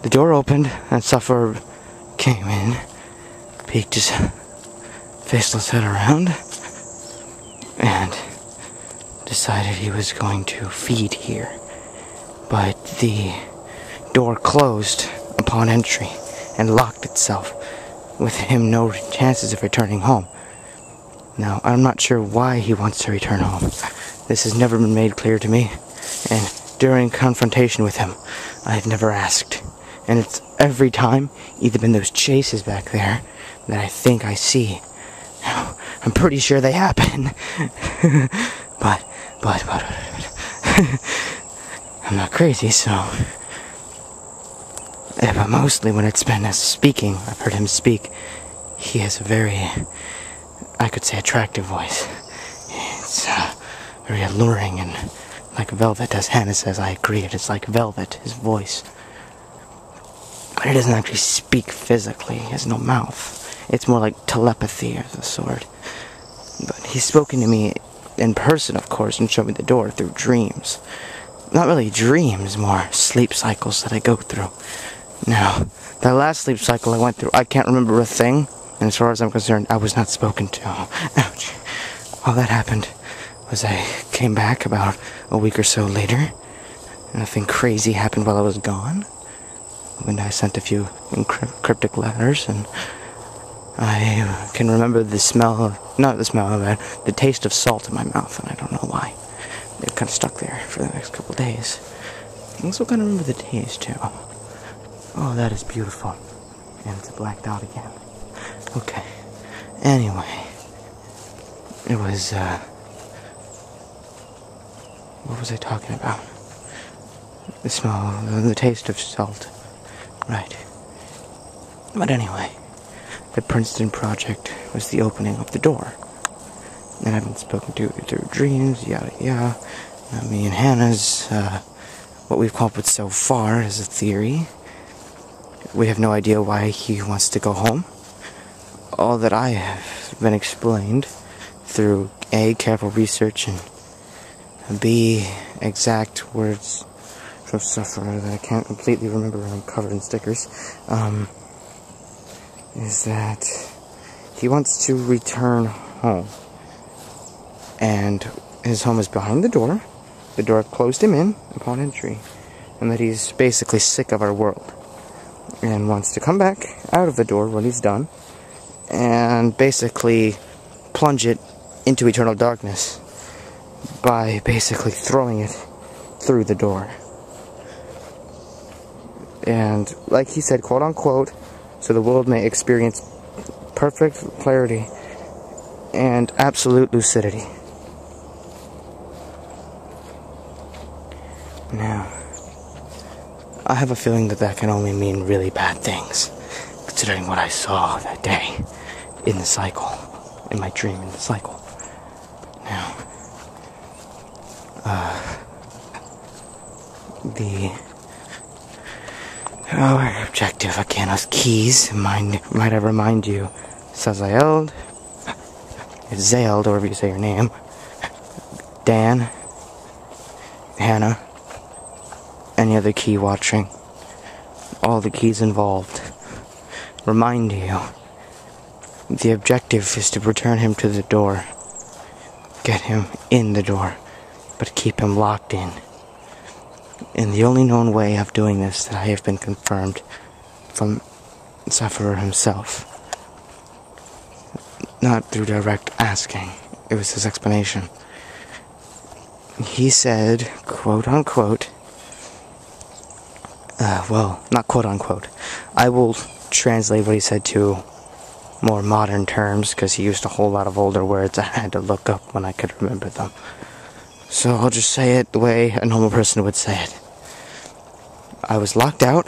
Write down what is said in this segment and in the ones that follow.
The door opened, and Sufferer came in, peeked his faceless head around, and decided he was going to feed here. But the door closed upon entry and locked itself, with him no chances of returning home. Now, I'm not sure why he wants to return home. This has never been made clear to me, and during confrontation with him, I have never asked. And it's every time either been those chases back there that I think I see. Now, I'm pretty sure they happen. but I'm not crazy, so. But mostly when it's been speaking, I've heard him speak. He has a very, I could say, attractive voice. It's very alluring and like velvet, as Hannah says. I agree, it is like velvet, his voice. But he doesn't actually speak physically. He has no mouth. It's more like telepathy of the sort. But he's spoken to me in person, of course, and showed me the door through dreams. Not really dreams, more sleep cycles that I go through. Now, that last sleep cycle I went through, I can't remember a thing. And as far as I'm concerned, I was not spoken to. Ouch. All that happened was I came back about a week or so later. Nothing crazy happened while I was gone. When I sent a few cryptic letters, and I can remember the smell, not the smell of it, the taste of salt in my mouth, and I don't know why. It kind of stuck there for the next couple of days. I also kind of remember the taste, too. Oh, that is beautiful. And it's blacked out again. Okay. Anyway. It was, what was I talking about? The smell, the taste of salt. Right. But anyway, the Princeton project was the opening of the door. And I've been spoken to through dreams, yada yada. Me and Hannah's, what we've come up with so far is a theory. We have no idea why he wants to go home. All that I have been explained through A, careful research, and B, exact words from Sufferer that I can't completely remember, I'm covered in stickers, is that he wants to return home. And his home is behind the door closed him in upon entry, and that he's basically sick of our world, and wants to come back out of the door when he's done, and basically plunge it into eternal darkness by basically throwing it through the door. And like he said, quote unquote, so the world may experience perfect clarity and absolute lucidity. Now, I have a feeling that that can only mean really bad things, considering what I saw that day in the cycle, in my dream in the cycle. Now, our objective again was keys. Might I remind you, Sazaeld, it's Zaeld, or whatever you say your name, Dan, Hannah, any other key watching, all the keys involved. Remind you, the objective is to return him to the door, get him in the door, but keep him locked in. And the only known way of doing this that I have been confirmed from Sufferer himself, not through direct asking, it was his explanation. He said, quote unquote, well, not quote unquote, I will translate what he said to more modern terms, because he used a whole lot of older words I had to look up when I could remember them. So I'll just say it the way a normal person would say it. I was locked out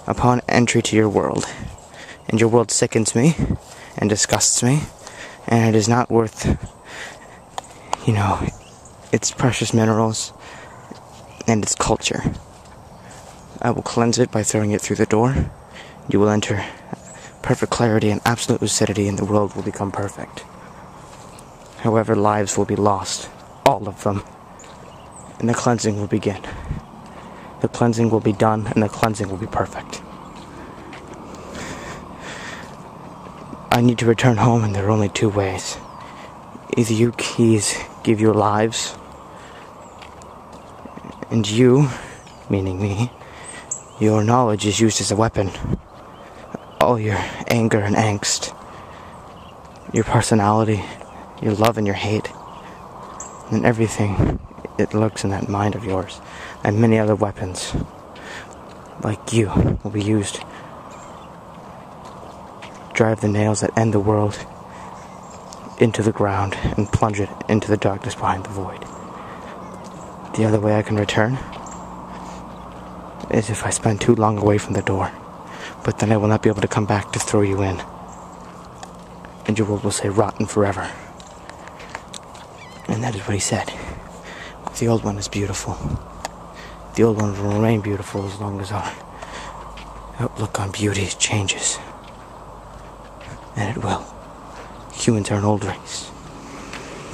upon entry to your world, and your world sickens me and disgusts me, and it is not worth, its precious minerals and its culture. I will cleanse it by throwing it through the door. You will enter perfect clarity and absolute lucidity, and the world will become perfect. However, lives will be lost, all of them, and the cleansing will begin. the cleansing will be done, and the cleansing will be perfect. I need to return home, and there are only two ways. Either you keys give your lives, and you, meaning me, your knowledge is used as a weapon. All your anger and angst, your personality, your love and your hate, and everything, it lurks in that mind of yours. And many other weapons, like you, will be used to drive the nails that end the world into the ground and plunge it into the darkness behind the void. The other way I can return is if I spend too long away from the door, but then I will not be able to come back to throw you in, and your world will say rotten forever. And that is what he said. The old one is beautiful. The old one will remain beautiful as long as our outlook on beauty changes. And it will. Humans are an old race.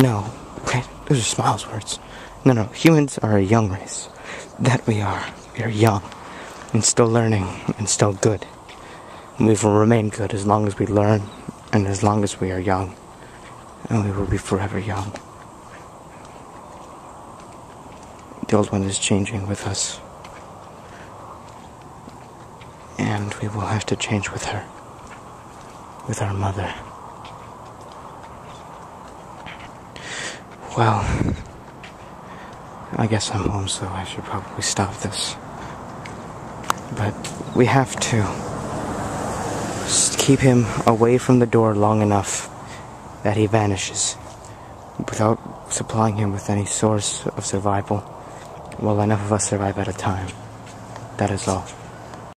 No, okay, those are Smiles' words. No, humans are a young race. That we are. We are young, and still learning, and still good. And we will remain good as long as we learn, and as long as we are young. And we will be forever young. The old one is changing with us. And we will have to change with her. With our mother. Well, I guess I'm home, so I should probably stop this. But we have to keep him away from the door long enough that he vanishes, without supplying him with any source of survival. Well, enough of us survive at a time. That is all.